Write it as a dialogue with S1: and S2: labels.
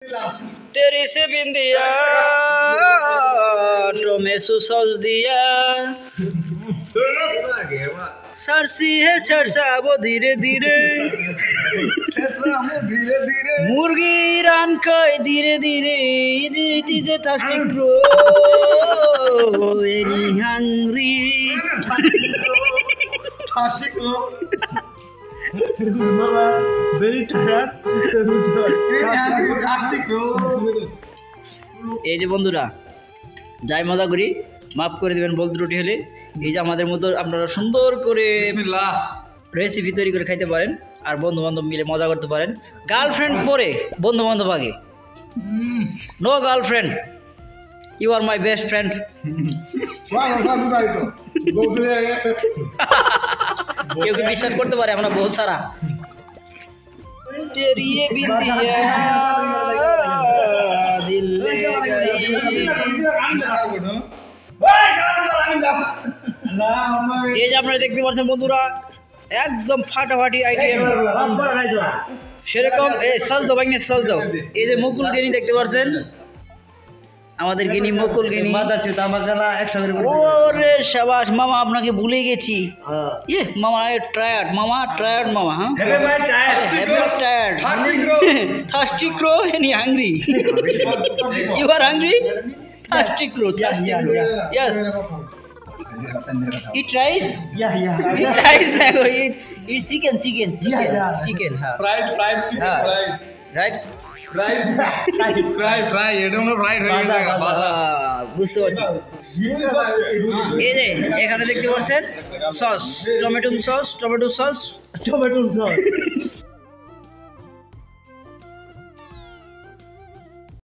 S1: तेरी से बिंदिया टोमेसु सॉस दिया सरसी है सरसा वो धीरे धीरे मुर्गी रान कई धीरे धीरे it is a thirsty crow very hungry
S2: thirsty crow Mama very tired thirsty crow
S1: এই যে বন্ধুরা যাই মজা করি মাফ করে দিবেন বল ত্রুটি হলে এই যে আমাদের মতো আপনারা সুন্দর করে বিসমিল্লাহ রেসিপি তৈরি করে খাইতে পারেন আর বন্ধু বান্ধব মিলে মজা করতে পারেন গার্লফ্রেন্ড পরে বন্ধু বান্ধব আগে no girlfriend you are my best friend কেউ কি বিশ্বাস করতে পারে আমরা বহুত সারা तेरी ये बिंदिया दिल ले এই যে আপনারা দেখতে পাচ্ছেন বন্ধুরা একদম ফাটাফাটি আইটেম সেরকম এই সস দাও ভাই সস দাও এই যে মুকুল গিনি দেখতে পাচ্ছেন আমাদের গিনি মুকুল গিনি
S2: মাথা চুত আমার জানা 100 করে
S1: ওরে শাবাশ মামা আপনাকে ভুলে গেছি ইয়ে মামা টায়ার্ড মামা হ্যাঁ
S2: heavy my
S1: tired thirsty crow and hungry you are hungry thirsty crow yes eat rice eat rice eat chicken हाँ
S2: fried chicken
S1: right
S2: fry এটা হলো ফ্রাইড হয়ে গেছে বাজা
S1: বুঝতে পারছি এই যে এখানে দেখতে পাচ্ছেন সস টমেটো সস